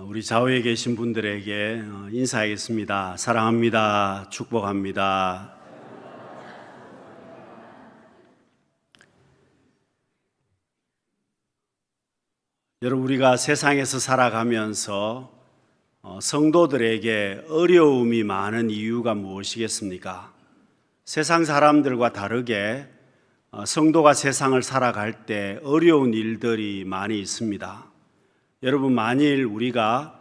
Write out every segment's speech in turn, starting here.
우리 좌우에 계신 분들에게 인사하겠습니다. 사랑합니다. 축복합니다. 여러분, 우리가 세상에서 살아가면서 성도들에게 어려움이 많은 이유가 무엇이겠습니까? 세상 사람들과 다르게 성도가 세상을 살아갈 때 어려운 일들이 많이 있습니다. 여러분, 만일 우리가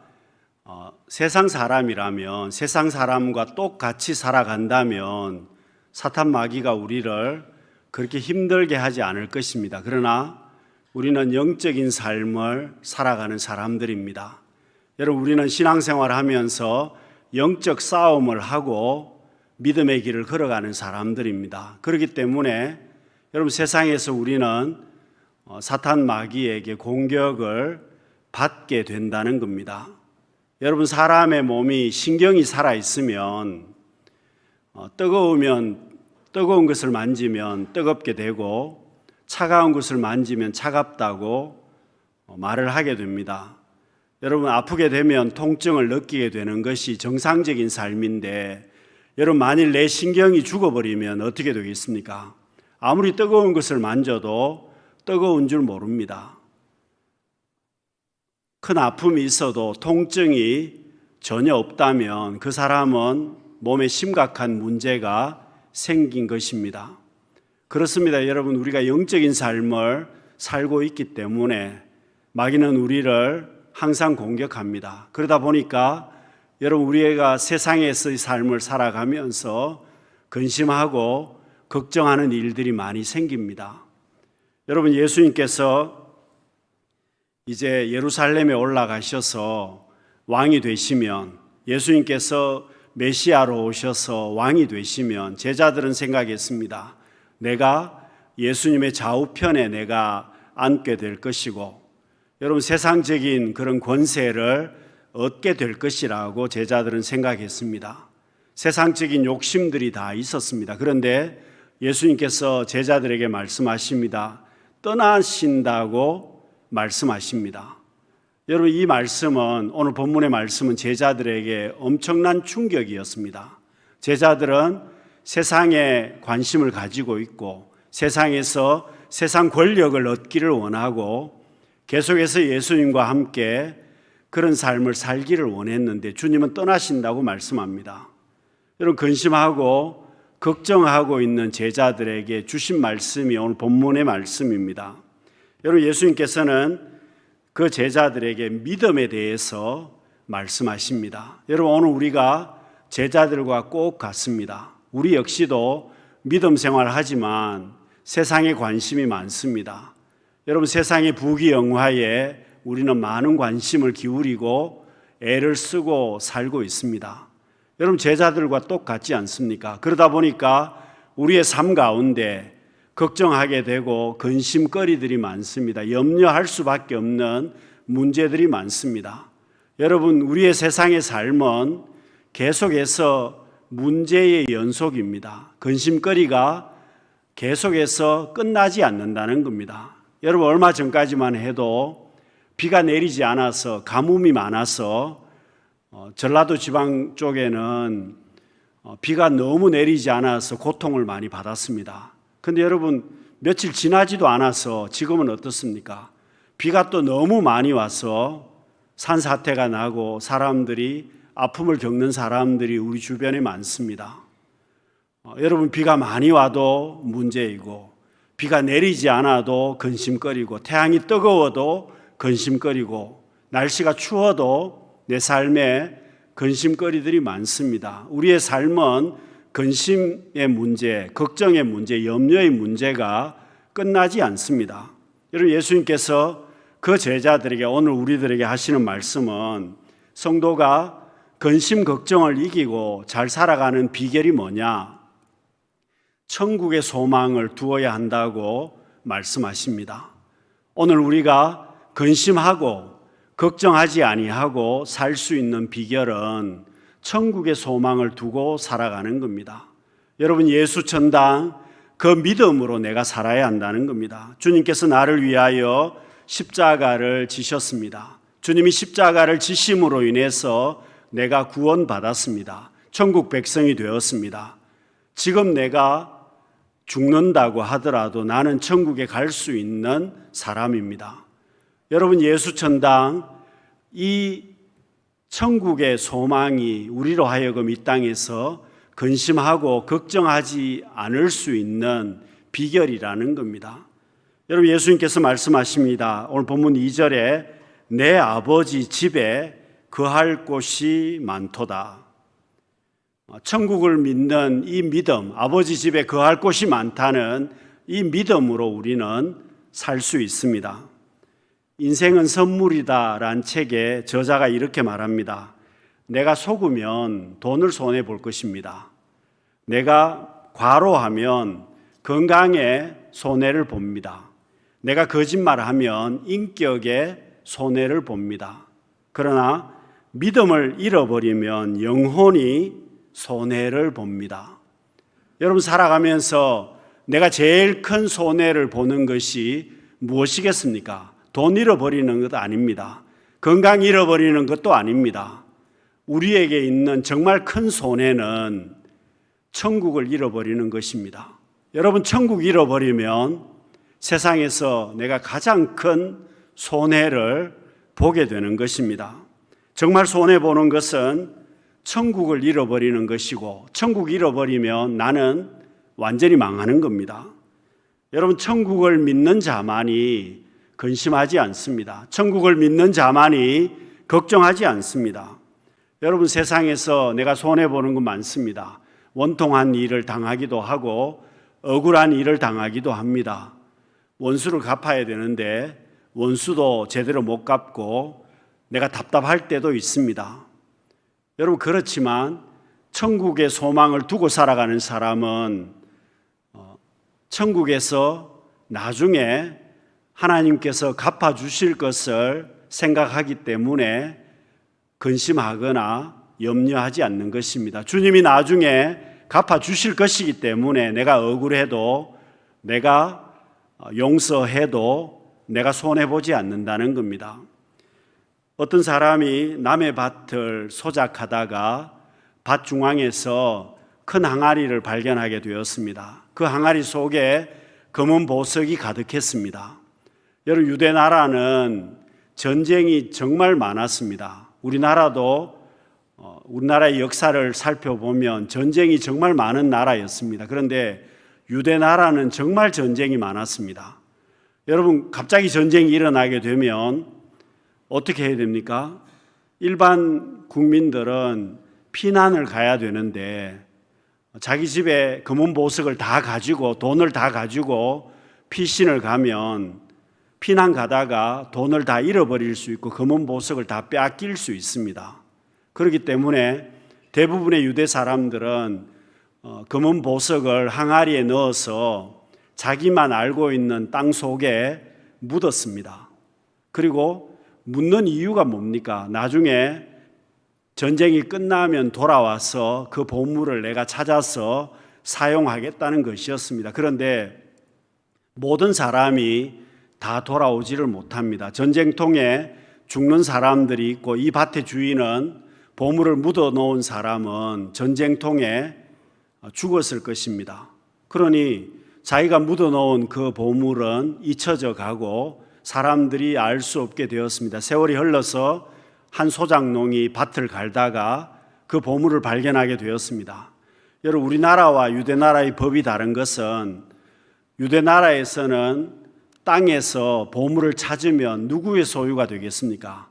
세상 사람이라면, 세상 사람과 똑같이 살아간다면 사탄 마귀가 우리를 그렇게 힘들게 하지 않을 것입니다. 그러나 우리는 영적인 삶을 살아가는 사람들입니다. 여러분, 우리는 신앙생활을 하면서 영적 싸움을 하고 믿음의 길을 걸어가는 사람들입니다. 그렇기 때문에 여러분, 세상에서 우리는 사탄 마귀에게 공격을 받게 된다는 겁니다. 여러분, 사람의 몸이 신경이 살아있으면 뜨거운 것을 만지면 뜨겁게 되고 차가운 것을 만지면 차갑다고 말을 하게 됩니다. 여러분, 아프게 되면 통증을 느끼게 되는 것이 정상적인 삶인데, 여러분, 만일 내 신경이 죽어버리면 어떻게 되겠습니까? 아무리 뜨거운 것을 만져도 뜨거운 줄 모릅니다. 큰 아픔이 있어도 통증이 전혀 없다면 그 사람은 몸에 심각한 문제가 생긴 것입니다. 그렇습니다. 여러분, 우리가 영적인 삶을 살고 있기 때문에 마귀는 우리를 항상 공격합니다. 그러다 보니까 여러분, 우리가 세상에서의 삶을 살아가면서 근심하고 걱정하는 일들이 많이 생깁니다. 여러분, 예수님께서 이제 예루살렘에 올라가셔서 왕이 되시면, 예수님께서 메시아로 오셔서 왕이 되시면 제자들은 생각했습니다. 내가 예수님의 좌우편에 내가 앉게 될 것이고, 여러분, 세상적인 그런 권세를 얻게 될 것이라고 제자들은 생각했습니다. 세상적인 욕심들이 다 있었습니다. 그런데 예수님께서 제자들에게 말씀하십니다. 떠나신다고 말씀하십니다. 여러분, 이 말씀은, 오늘 본문의 말씀은 제자들에게 엄청난 충격이었습니다. 제자들은 세상에 관심을 가지고 있고 세상에서 세상 권력을 얻기를 원하고 계속해서 예수님과 함께 그런 삶을 살기를 원했는데 주님은 떠나신다고 말씀합니다. 여러분, 근심하고 걱정하고 있는 제자들에게 주신 말씀이 오늘 본문의 말씀입니다. 여러분, 예수님께서는 그 제자들에게 믿음에 대해서 말씀하십니다. 여러분, 오늘 우리가 제자들과 꼭 같습니다. 우리 역시도 믿음 생활을 하지만 세상에 관심이 많습니다. 여러분, 세상의 부귀영화에 우리는 많은 관심을 기울이고 애를 쓰고 살고 있습니다. 여러분, 제자들과 똑같지 않습니까? 그러다 보니까 우리의 삶 가운데 걱정하게 되고 근심거리들이 많습니다. 염려할 수밖에 없는 문제들이 많습니다. 여러분, 우리의 세상의 삶은 계속해서 문제의 연속입니다. 근심거리가 계속해서 끝나지 않는다는 겁니다. 여러분, 얼마 전까지만 해도 비가 내리지 않아서 가뭄이 많아서 전라도 지방 쪽에는 비가 너무 내리지 않아서 고통을 많이 받았습니다. 근데 여러분, 며칠 지나지도 않아서 지금은 어떻습니까? 비가 또 너무 많이 와서 산사태가 나고 사람들이 아픔을 겪는 사람들이 우리 주변에 많습니다. 여러분, 비가 많이 와도 문제이고 비가 내리지 않아도 근심거리고 태양이 뜨거워도 근심거리고 날씨가 추워도 내 삶에 근심거리들이 많습니다. 우리의 삶은 근심의 문제, 걱정의 문제, 염려의 문제가 끝나지 않습니다. 여러분, 예수님께서 그 제자들에게, 오늘 우리들에게 하시는 말씀은 성도가 근심, 걱정을 이기고 잘 살아가는 비결이 뭐냐? 천국의 소망을 두어야 한다고 말씀하십니다. 오늘 우리가 근심하고 걱정하지 아니하고 살 수 있는 비결은 천국의 소망을 두고 살아가는 겁니다. 여러분, 예수 천당 그 믿음으로 내가 살아야 한다는 겁니다. 주님께서 나를 위하여 십자가를 지셨습니다. 주님이 십자가를 지심으로 인해서 내가 구원받았습니다. 천국 백성이 되었습니다. 지금 내가 죽는다고 하더라도 나는 천국에 갈 수 있는 사람입니다. 여러분, 예수천당, 이 천국의 소망이 우리로 하여금 이 땅에서 근심하고 걱정하지 않을 수 있는 비결이라는 겁니다. 여러분, 예수님께서 말씀하십니다. 오늘 본문 2절에 내 아버지 집에 거할 곳이 많도다. 천국을 믿는 이 믿음, 아버지 집에 거할 곳이 많다는 이 믿음으로 우리는 살 수 있습니다. 인생은 선물이다라는 책에 저자가 이렇게 말합니다. 내가 속으면 돈을 손해 볼 것입니다. 내가 과로하면 건강에 손해를 봅니다. 내가 거짓말하면 인격에 손해를 봅니다. 그러나 믿음을 잃어버리면 영혼이 손해를 봅니다. 여러분, 살아가면서 내가 제일 큰 손해를 보는 것이 무엇이겠습니까? 돈 잃어버리는 것도 아닙니다. 건강 잃어버리는 것도 아닙니다. 우리에게 있는 정말 큰 손해는 천국을 잃어버리는 것입니다. 여러분, 천국 잃어버리면 세상에서 내가 가장 큰 손해를 보게 되는 것입니다. 정말 손해보는 것은 천국을 잃어버리는 것이고, 천국 잃어버리면 나는 완전히 망하는 겁니다. 여러분, 천국을 믿는 자만이 근심하지 않습니다. 천국을 믿는 자만이 걱정하지 않습니다. 여러분, 세상에서 내가 손해보는 건 많습니다. 원통한 일을 당하기도 하고 억울한 일을 당하기도 합니다. 원수를 갚아야 되는데 원수도 제대로 못 갚고 내가 답답할 때도 있습니다. 여러분, 그렇지만 천국의 소망을 두고 살아가는 사람은 천국에서 나중에 하나님께서 갚아주실 것을 생각하기 때문에 근심하거나 염려하지 않는 것입니다. 주님이 나중에 갚아주실 것이기 때문에 내가 억울해도, 내가 용서해도 내가 손해보지 않는다는 겁니다. 어떤 사람이 남의 밭을 소작하다가 밭 중앙에서 큰 항아리를 발견하게 되었습니다. 그 항아리 속에 검은 보석이 가득했습니다. 여러분, 유대 나라는 전쟁이 정말 많았습니다. 우리나라도 우리나라의 역사를 살펴보면 전쟁이 정말 많은 나라였습니다. 그런데 유대 나라는 정말 전쟁이 많았습니다. 여러분, 갑자기 전쟁이 일어나게 되면 어떻게 해야 됩니까? 일반 국민들은 피난을 가야 되는데 자기 집에 검은 보석을 다 가지고, 돈을 다 가지고 피신을 가면 피난 가다가 돈을 다 잃어버릴 수 있고 검은 보석을 다 빼앗길 수 있습니다. 그렇기 때문에 대부분의 유대 사람들은 검은 보석을 항아리에 넣어서 자기만 알고 있는 땅 속에 묻었습니다. 그리고 묻는 이유가 뭡니까? 나중에 전쟁이 끝나면 돌아와서 그 보물을 내가 찾아서 사용하겠다는 것이었습니다. 그런데 모든 사람이 다 돌아오지를 못합니다. 전쟁통에 죽는 사람들이 있고, 이 밭의 주인은 보물을 묻어 놓은 사람은 전쟁통에 죽었을 것입니다. 그러니 자기가 묻어 놓은 그 보물은 잊혀져 가고 사람들이 알 수 없게 되었습니다. 세월이 흘러서 한 소작농이 밭을 갈다가 그 보물을 발견하게 되었습니다. 여러분, 우리나라와 유대나라의 법이 다른 것은, 유대나라에서는 땅에서 보물을 찾으면 누구의 소유가 되겠습니까?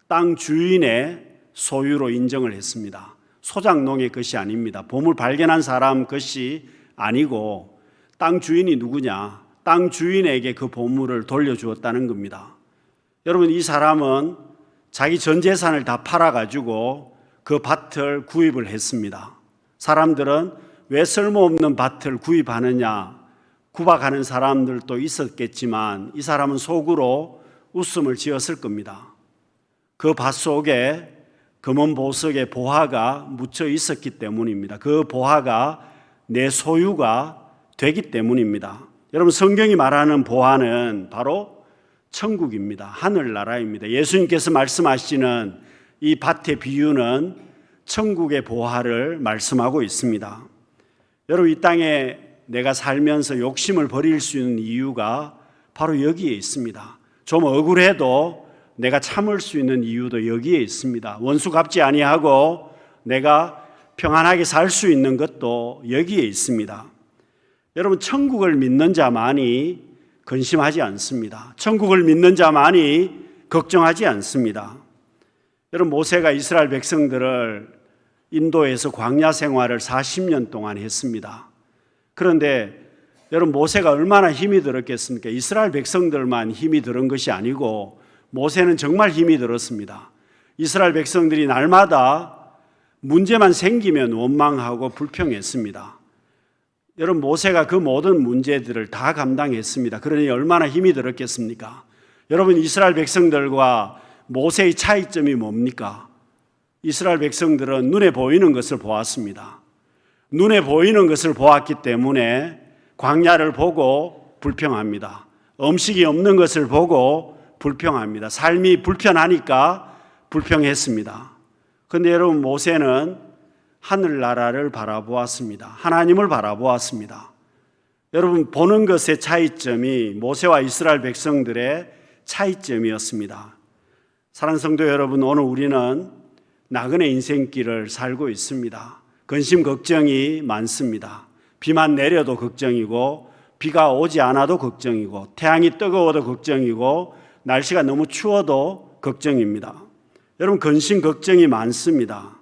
땅 주인의 소유로 인정을 했습니다. 소작농의 것이 아닙니다. 보물 발견한 사람 것이 아니고 땅 주인이 누구냐? 땅 주인에게 그 보물을 돌려주었다는 겁니다. 여러분, 이 사람은 자기 전 재산을 다 팔아가지고 그 밭을 구입을 했습니다. 사람들은 왜 쓸모없는 밭을 구입하느냐 구박하는 사람들도 있었겠지만 이 사람은 속으로 웃음을 지었을 겁니다. 그 밭 속에 검은 보석의 보화가 묻혀 있었기 때문입니다. 그 보화가 내 소유가 되기 때문입니다. 여러분, 성경이 말하는 보화는 바로 천국입니다. 하늘나라입니다. 예수님께서 말씀하시는 이 밭의 비유는 천국의 보화를 말씀하고 있습니다. 여러분, 이 땅에 내가 살면서 욕심을 버릴 수 있는 이유가 바로 여기에 있습니다. 좀 억울해도 내가 참을 수 있는 이유도 여기에 있습니다. 원수 갚지 아니하고 내가 평안하게 살 수 있는 것도 여기에 있습니다. 여러분, 천국을 믿는 자만이 근심하지 않습니다. 천국을 믿는 자만이 걱정하지 않습니다. 여러분, 모세가 이스라엘 백성들을 인도에서 광야 생활을 40년 동안 했습니다. 그런데 여러분, 모세가 얼마나 힘이 들었겠습니까? 이스라엘 백성들만 힘이 들은 것이 아니고 모세는 정말 힘이 들었습니다. 이스라엘 백성들이 날마다 문제만 생기면 원망하고 불평했습니다. 여러분, 모세가 그 모든 문제들을 다 감당했습니다. 그러니 얼마나 힘이 들었겠습니까? 여러분, 이스라엘 백성들과 모세의 차이점이 뭡니까? 이스라엘 백성들은 눈에 보이는 것을 보았습니다. 눈에 보이는 것을 보았기 때문에 광야를 보고 불평합니다. 음식이 없는 것을 보고 불평합니다. 삶이 불편하니까 불평했습니다. 그런데 여러분, 모세는 하늘나라를 바라보았습니다. 하나님을 바라보았습니다. 여러분, 보는 것의 차이점이 모세와 이스라엘 백성들의 차이점이었습니다. 사랑하는 성도 여러분, 오늘 우리는 나그네 인생길을 살고 있습니다. 근심 걱정이 많습니다. 비만 내려도 걱정이고, 비가 오지 않아도 걱정이고, 태양이 뜨거워도 걱정이고, 날씨가 너무 추워도 걱정입니다. 여러분, 근심 걱정이 많습니다.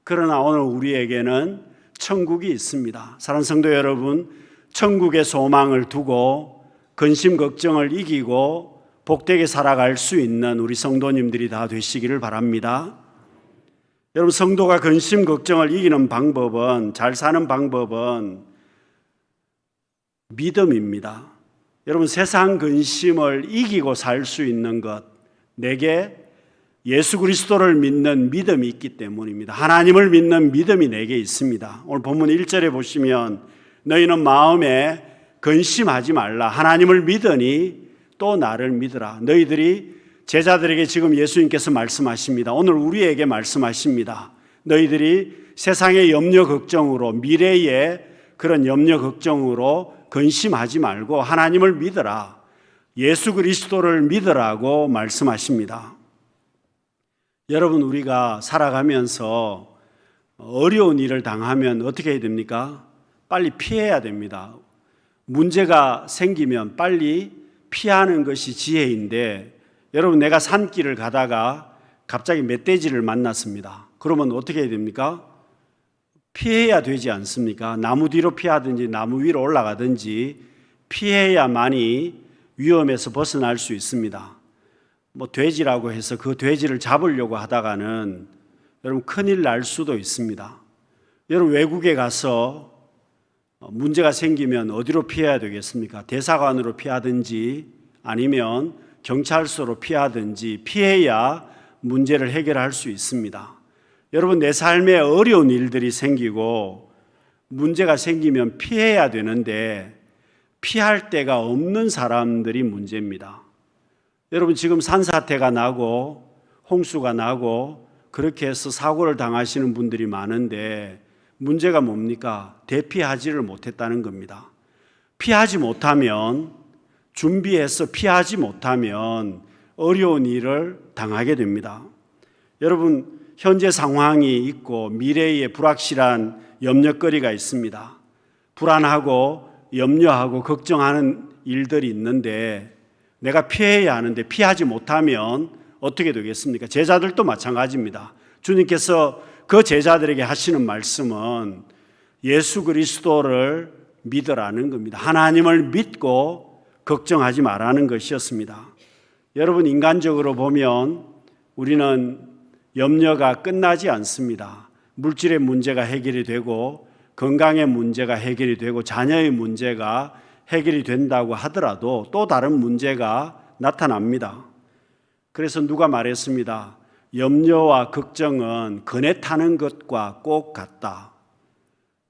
그러나 오늘 우리에게는 천국이 있습니다. 사랑하는 성도 여러분, 천국의 소망을 두고 근심 걱정을 이기고 복되게 살아갈 수 있는 우리 성도님들이 다 되시기를 바랍니다. 여러분, 성도가 근심 걱정을 이기는 방법은, 잘 사는 방법은 믿음입니다. 여러분, 세상 근심을 이기고 살 수 있는 것, 내게 예수 그리스도를 믿는 믿음이 있기 때문입니다. 하나님을 믿는 믿음이 내게 있습니다. 오늘 본문 1절에 보시면 너희는 마음에 근심하지 말라. 하나님을 믿으니 또 나를 믿으라. 너희들이 제자들에게 지금 예수님께서 말씀하십니다. 오늘 우리에게 말씀하십니다. 너희들이 세상의 염려 걱정으로, 미래의 그런 염려 걱정으로 근심하지 말고 하나님을 믿으라. 예수 그리스도를 믿으라고 말씀하십니다. 여러분, 우리가 살아가면서 어려운 일을 당하면 어떻게 해야 됩니까? 빨리 피해야 됩니다. 문제가 생기면 빨리 피하는 것이 지혜인데, 여러분, 내가 산길을 가다가 갑자기 멧돼지를 만났습니다. 그러면 어떻게 해야 됩니까? 피해야 되지 않습니까? 나무 뒤로 피하든지 나무 위로 올라가든지 피해야만이 위험에서 벗어날 수 있습니다. 돼지라고 해서 그 돼지를 잡으려고 하다가는 여러분, 큰일 날 수도 있습니다. 여러분, 외국에 가서 문제가 생기면 어디로 피해야 되겠습니까? 대사관으로 피하든지 아니면 경찰서로 피하든지 피해야 문제를 해결할 수 있습니다. 여러분, 내 삶에 어려운 일들이 생기고 문제가 생기면 피해야 되는데 피할 데가 없는 사람들이 문제입니다. 여러분, 지금 산사태가 나고 홍수가 나고 그렇게 해서 사고를 당하시는 분들이 많은데 문제가 뭡니까? 대피하지를 못했다는 겁니다. 피하지 못하면, 준비해서 피하지 못하면 어려운 일을 당하게 됩니다. 여러분, 현재 상황이 있고 미래에 불확실한 염려거리가 있습니다. 불안하고 염려하고 걱정하는 일들이 있는데 내가 피해야 하는데 피하지 못하면 어떻게 되겠습니까? 제자들도 마찬가지입니다. 주님께서 그 제자들에게 하시는 말씀은 예수 그리스도를 믿으라는 겁니다. 하나님을 믿고 걱정하지 말라는 것이었습니다. 여러분, 인간적으로 보면 우리는 염려가 끝나지 않습니다. 물질의 문제가 해결이 되고 건강의 문제가 해결이 되고 자녀의 문제가 해결이 된다고 하더라도 또 다른 문제가 나타납니다. 그래서 누가 말했습니다. 염려와 걱정은 그네 타는 것과 꼭 같다.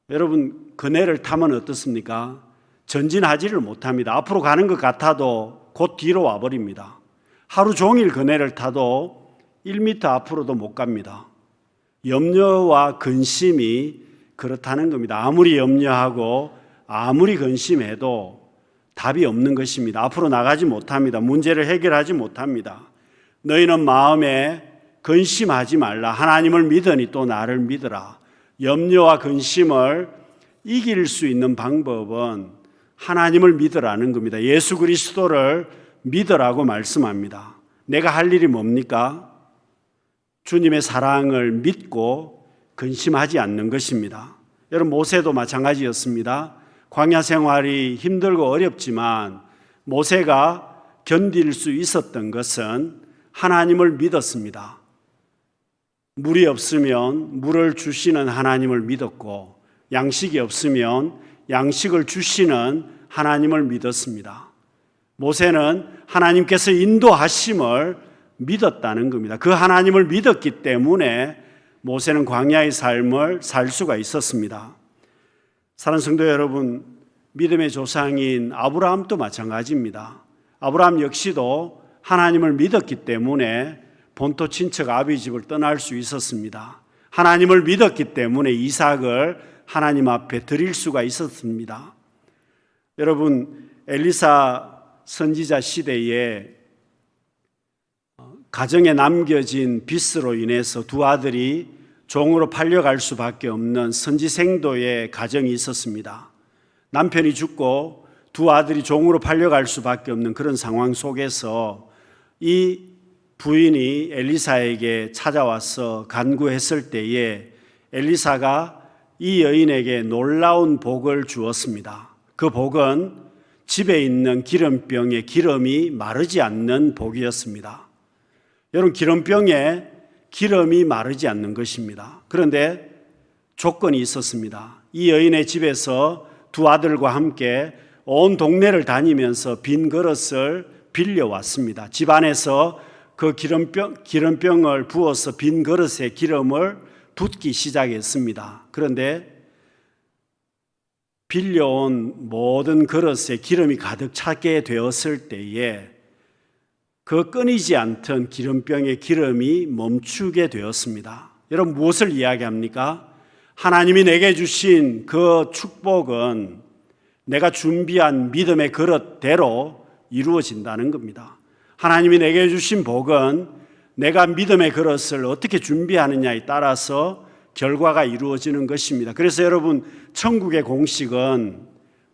여러분, 그네를 타면 어떻습니까? 전진하지를 못합니다. 앞으로 가는 것 같아도 곧 뒤로 와버립니다. 하루 종일 그네를 타도 1m 앞으로도 못 갑니다. 염려와 근심이 그렇다는 겁니다. 아무리 염려하고 아무리 근심해도 답이 없는 것입니다. 앞으로 나가지 못합니다. 문제를 해결하지 못합니다. 너희는 마음에 근심하지 말라. 하나님을 믿으니 또 나를 믿으라. 염려와 근심을 이길 수 있는 방법은 하나님을 믿으라는 겁니다. 예수 그리스도를 믿으라고 말씀합니다. 내가 할 일이 뭡니까? 주님의 사랑을 믿고 근심하지 않는 것입니다. 여러분, 모세도 마찬가지였습니다. 광야 생활이 힘들고 어렵지만 모세가 견딜 수 있었던 것은 하나님을 믿었습니다. 물이 없으면 물을 주시는 하나님을 믿었고, 양식이 없으면 양식을 주시는 하나님을 믿었습니다. 모세는 하나님께서 인도하심을 믿었다는 겁니다. 그 하나님을 믿었기 때문에 모세는 광야의 삶을 살 수가 있었습니다. 사랑하는 성도 여러분, 믿음의 조상인 아브라함도 마찬가지입니다. 아브라함 역시도 하나님을 믿었기 때문에 본토 친척 아비 집을 떠날 수 있었습니다. 하나님을 믿었기 때문에 이삭을 하나님 앞에 드릴 수가 있었습니다. 여러분, 엘리사 선지자 시대에 가정에 남겨진 빚으로 인해서 두 아들이 종으로 팔려갈 수밖에 없는 선지생도의 가정이 있었습니다. 남편이 죽고 두 아들이 종으로 팔려갈 수밖에 없는 그런 상황 속에서 이 부인이 엘리사에게 찾아와서 간구했을 때에 엘리사가 이 여인에게 놀라운 복을 주었습니다. 그 복은 집에 있는 기름병에 기름이 마르지 않는 복이었습니다. 여러분, 기름병에 기름이 마르지 않는 것입니다. 그런데 조건이 있었습니다. 이 여인의 집에서 두 아들과 함께 온 동네를 다니면서 빈 그릇을 빌려왔습니다. 집 안에서 그 기름병을 부어서 빈 그릇에 기름을 붓기 시작했습니다. 그런데 빌려온 모든 그릇에 기름이 가득 차게 되었을 때에 그 끊이지 않던 기름병의 기름이 멈추게 되었습니다. 여러분, 무엇을 이야기합니까? 하나님이 내게 주신 그 축복은 내가 준비한 믿음의 그릇대로 이루어진다는 겁니다. 하나님이 내게 주신 복은 내가 믿음의 그릇을 어떻게 준비하느냐에 따라서 결과가 이루어지는 것입니다. 그래서 여러분, 천국의 공식은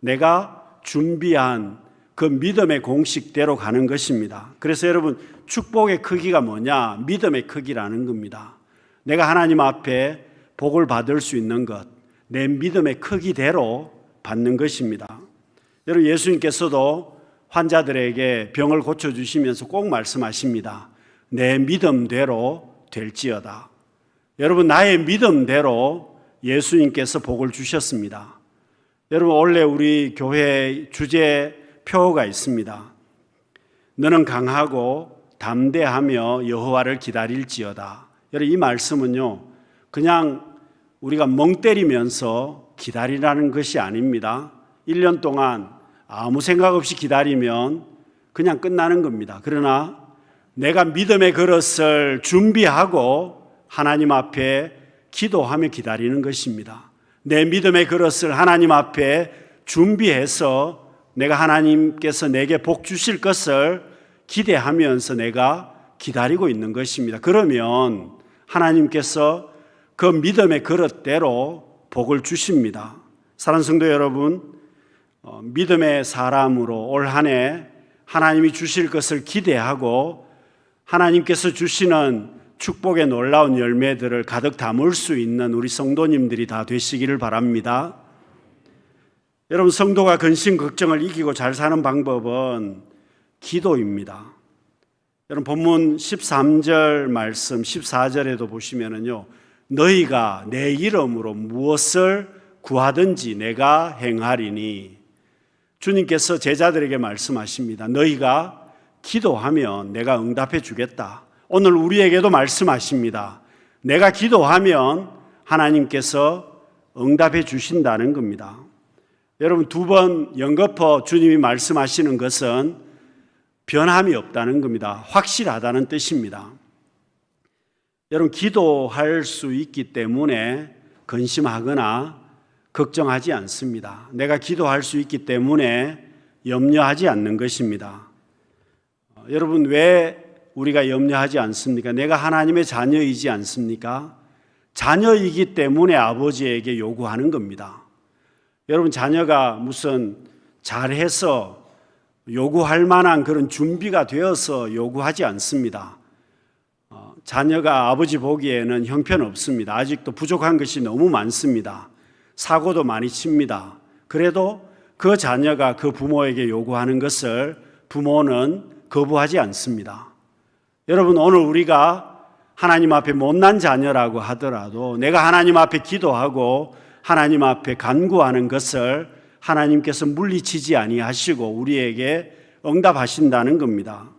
내가 준비한 그 믿음의 공식대로 가는 것입니다. 그래서 여러분, 축복의 크기가 뭐냐? 믿음의 크기라는 겁니다. 내가 하나님 앞에 복을 받을 수 있는 것, 내 믿음의 크기대로 받는 것입니다. 여러분, 예수님께서도 환자들에게 병을 고쳐주시면서 꼭 말씀하십니다. 내 믿음대로 될지어다. 여러분, 나의 믿음대로 예수님께서 복을 주셨습니다. 여러분, 원래 우리 교회 주제 표어가 있습니다. 너는 강하고 담대하며 여호와를 기다릴지어다. 여러분, 이 말씀은요, 그냥 우리가 멍 때리면서 기다리라는 것이 아닙니다. 1년 동안 아무 생각 없이 기다리면 그냥 끝나는 겁니다. 그러나 내가 믿음의 그릇을 준비하고 하나님 앞에 기도하며 기다리는 것입니다. 내 믿음의 그릇을 하나님 앞에 준비해서 내가 하나님께서 내게 복 주실 것을 기대하면서 내가 기다리고 있는 것입니다. 그러면 하나님께서 그 믿음의 그릇대로 복을 주십니다. 사랑하는 성도 여러분, 믿음의 사람으로 올 한 해 하나님이 주실 것을 기대하고 하나님께서 주시는 축복의 놀라운 열매들을 가득 담을 수 있는 우리 성도님들이 다 되시기를 바랍니다. 여러분, 성도가 근심 걱정을 이기고 잘 사는 방법은 기도입니다. 여러분, 본문 13절 말씀 14절에도 보시면은요, 너희가 내 이름으로 무엇을 구하든지 내가 행하리니, 주님께서 제자들에게 말씀하십니다. 너희가 기도하면 내가 응답해 주겠다. 오늘 우리에게도 말씀하십니다. 내가 기도하면 하나님께서 응답해 주신다는 겁니다. 여러분, 두 번 연거푸 주님이 말씀하시는 것은 변함이 없다는 겁니다. 확실하다는 뜻입니다. 여러분, 기도할 수 있기 때문에 근심하거나 걱정하지 않습니다. 내가 기도할 수 있기 때문에 염려하지 않는 것입니다. 여러분, 왜 우리가 염려하지 않습니까? 내가 하나님의 자녀이지 않습니까? 자녀이기 때문에 아버지에게 요구하는 겁니다. 여러분, 자녀가 무슨 잘해서 요구할 만한 그런 준비가 되어서 요구하지 않습니다. 자녀가 아버지 보기에는 형편없습니다. 아직도 부족한 것이 너무 많습니다. 사고도 많이 칩니다. 그래도 그 자녀가 그 부모에게 요구하는 것을 부모는 거부하지 않습니다. 여러분, 오늘 우리가 하나님 앞에 못난 자녀라고 하더라도 내가 하나님 앞에 기도하고 하나님 앞에 간구하는 것을 하나님께서 물리치지 아니하시고 우리에게 응답하신다는 겁니다.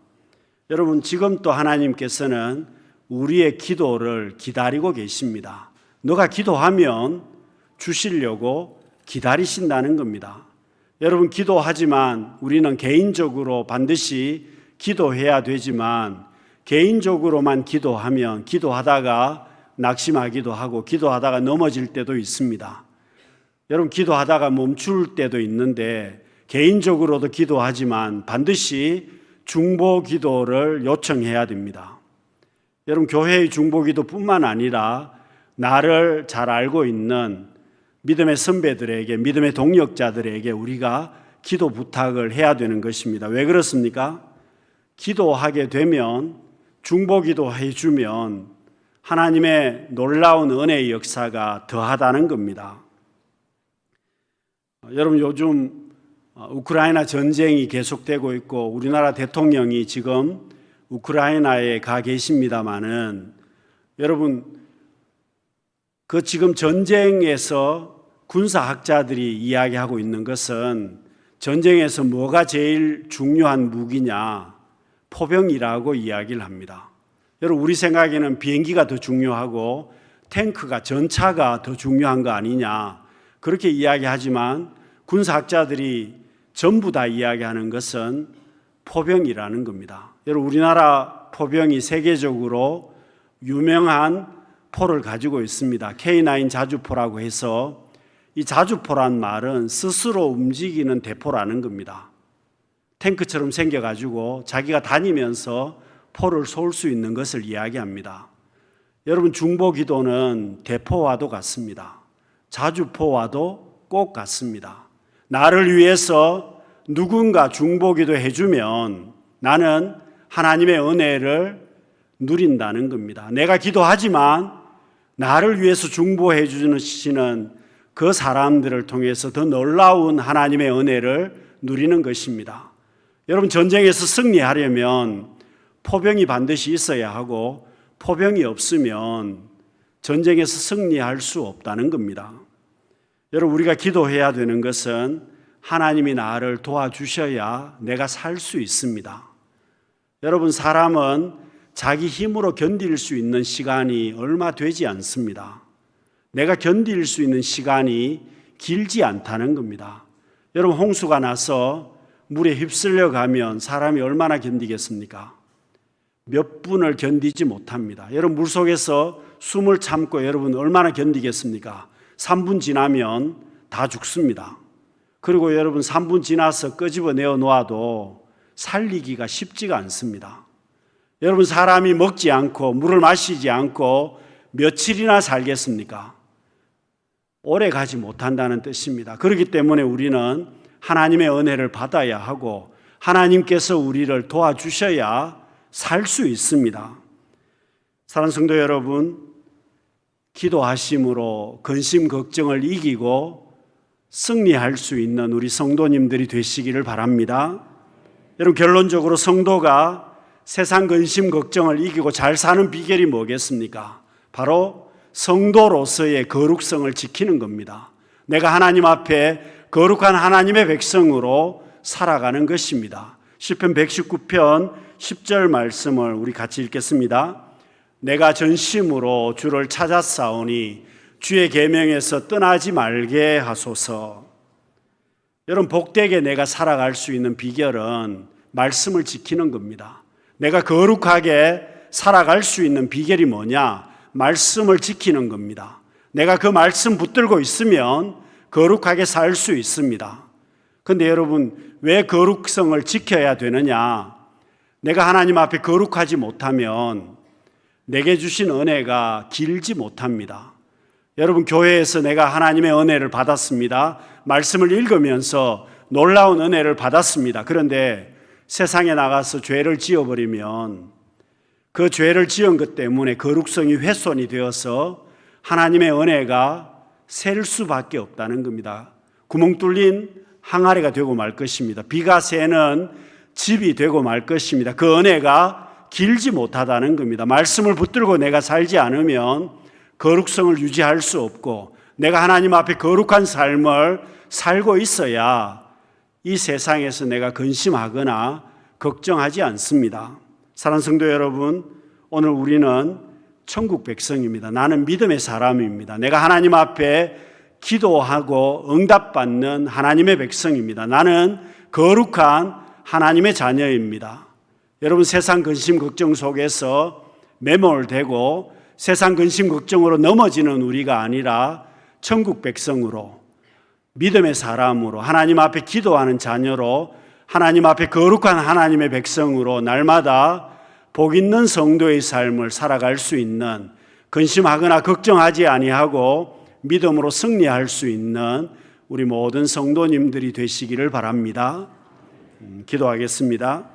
여러분, 지금 또 하나님께서는 우리의 기도를 기다리고 계십니다. 너가 기도하면 주시려고 기다리신다는 겁니다. 여러분, 기도하지만 우리는 개인적으로 반드시 기도해야 되지만 개인적으로만 기도하면 기도하다가 낙심하기도 하고 기도하다가 넘어질 때도 있습니다. 여러분, 기도하다가 멈출 때도 있는데 개인적으로도 기도하지만 반드시 중보 기도를 요청해야 됩니다. 여러분, 교회의 중보 기도뿐만 아니라 나를 잘 알고 있는 믿음의 선배들에게, 믿음의 동역자들에게 우리가 기도 부탁을 해야 되는 것입니다. 왜 그렇습니까? 기도하게 되면, 중보 기도해 주면 하나님의 놀라운 은혜의 역사가 더하다는 겁니다. 여러분, 요즘 우크라이나 전쟁이 계속되고 있고 우리나라 대통령이 지금 우크라이나에 가 계십니다마는 여러분, 그 지금 전쟁에서 군사학자들이 이야기하고 있는 것은 전쟁에서 뭐가 제일 중요한 무기냐? 포병이라고 이야기를 합니다. 여러분, 우리 생각에는 비행기가 더 중요하고 탱크가, 전차가 더 중요한 거 아니냐? 그렇게 이야기하지만 군사학자들이 전부 다 이야기하는 것은 포병이라는 겁니다. 여러분, 우리나라 포병이 세계적으로 유명한 포를 가지고 있습니다. K9 자주포라고 해서 이 자주포란 말은 스스로 움직이는 대포라는 겁니다. 탱크처럼 생겨가지고 자기가 다니면서 포를 쏠 수 있는 것을 이야기합니다. 여러분, 중보 기도는 대포와도 같습니다. 자주포와도 꼭 같습니다. 나를 위해서 누군가 중보 기도 해주면 나는 하나님의 은혜를 누린다는 겁니다. 내가 기도하지만 나를 위해서 중보해 주시는 그 사람들을 통해서 더 놀라운 하나님의 은혜를 누리는 것입니다. 여러분, 전쟁에서 승리하려면 포병이 반드시 있어야 하고 포병이 없으면 전쟁에서 승리할 수 없다는 겁니다. 여러분, 우리가 기도해야 되는 것은 하나님이 나를 도와주셔야 내가 살 수 있습니다. 여러분, 사람은 자기 힘으로 견딜 수 있는 시간이 얼마 되지 않습니다. 내가 견딜 수 있는 시간이 길지 않다는 겁니다. 여러분, 홍수가 나서 물에 휩쓸려 가면 사람이 얼마나 견디겠습니까? 몇 분을 견디지 못합니다. 여러분, 물속에서 숨을 참고 여러분 얼마나 견디겠습니까? 3분 지나면 다 죽습니다. 그리고 여러분, 3분 지나서 끄집어내어 놓아도 살리기가 쉽지가 않습니다. 여러분, 사람이 먹지 않고 물을 마시지 않고 며칠이나 살겠습니까? 오래 가지 못한다는 뜻입니다. 그렇기 때문에 우리는 하나님의 은혜를 받아야 하고 하나님께서 우리를 도와주셔야 살 수 있습니다. 사랑하는 성도 여러분, 기도하심으로 근심 걱정을 이기고 승리할 수 있는 우리 성도님들이 되시기를 바랍니다. 여러분, 결론적으로 성도가 세상 근심 걱정을 이기고 잘 사는 비결이 뭐겠습니까? 바로 성도로서의 거룩성을 지키는 겁니다. 내가 하나님 앞에 거룩한 하나님의 백성으로 살아가는 것입니다. 시편 119편 10절 말씀을 우리 같이 읽겠습니다. 내가 전심으로 주를 찾았사오니 주의 계명에서 떠나지 말게 하소서. 여러분, 복되게 내가 살아갈 수 있는 비결은 말씀을 지키는 겁니다. 내가 거룩하게 살아갈 수 있는 비결이 뭐냐? 말씀을 지키는 겁니다. 내가 그 말씀 붙들고 있으면 거룩하게 살 수 있습니다. 그런데 여러분, 왜 거룩성을 지켜야 되느냐? 내가 하나님 앞에 거룩하지 못하면 내게 주신 은혜가 길지 못합니다. 여러분, 교회에서 내가 하나님의 은혜를 받았습니다. 말씀을 읽으면서 놀라운 은혜를 받았습니다. 그런데 세상에 나가서 죄를 지어버리면 그 죄를 지은 것 때문에 거룩성이 훼손이 되어서 하나님의 은혜가 셀 수밖에 없다는 겁니다. 구멍 뚫린 항아리가 되고 말 것입니다. 비가 새는 집이 되고 말 것입니다. 그 은혜가 길지 못하다는 겁니다. 말씀을 붙들고 내가 살지 않으면 거룩성을 유지할 수 없고 내가 하나님 앞에 거룩한 삶을 살고 있어야 이 세상에서 내가 근심하거나 걱정하지 않습니다. 사랑하는 성도 여러분, 오늘 우리는 천국 백성입니다. 나는 믿음의 사람입니다. 내가 하나님 앞에 기도하고 응답받는 하나님의 백성입니다. 나는 거룩한 하나님의 자녀입니다. 여러분, 세상 근심 걱정 속에서 매몰되고 세상 근심 걱정으로 넘어지는 우리가 아니라 천국 백성으로, 믿음의 사람으로, 하나님 앞에 기도하는 자녀로, 하나님 앞에 거룩한 하나님의 백성으로 날마다 복 있는 성도의 삶을 살아갈 수 있는, 근심하거나 걱정하지 아니하고 믿음으로 승리할 수 있는 우리 모든 성도님들이 되시기를 바랍니다. 기도하겠습니다.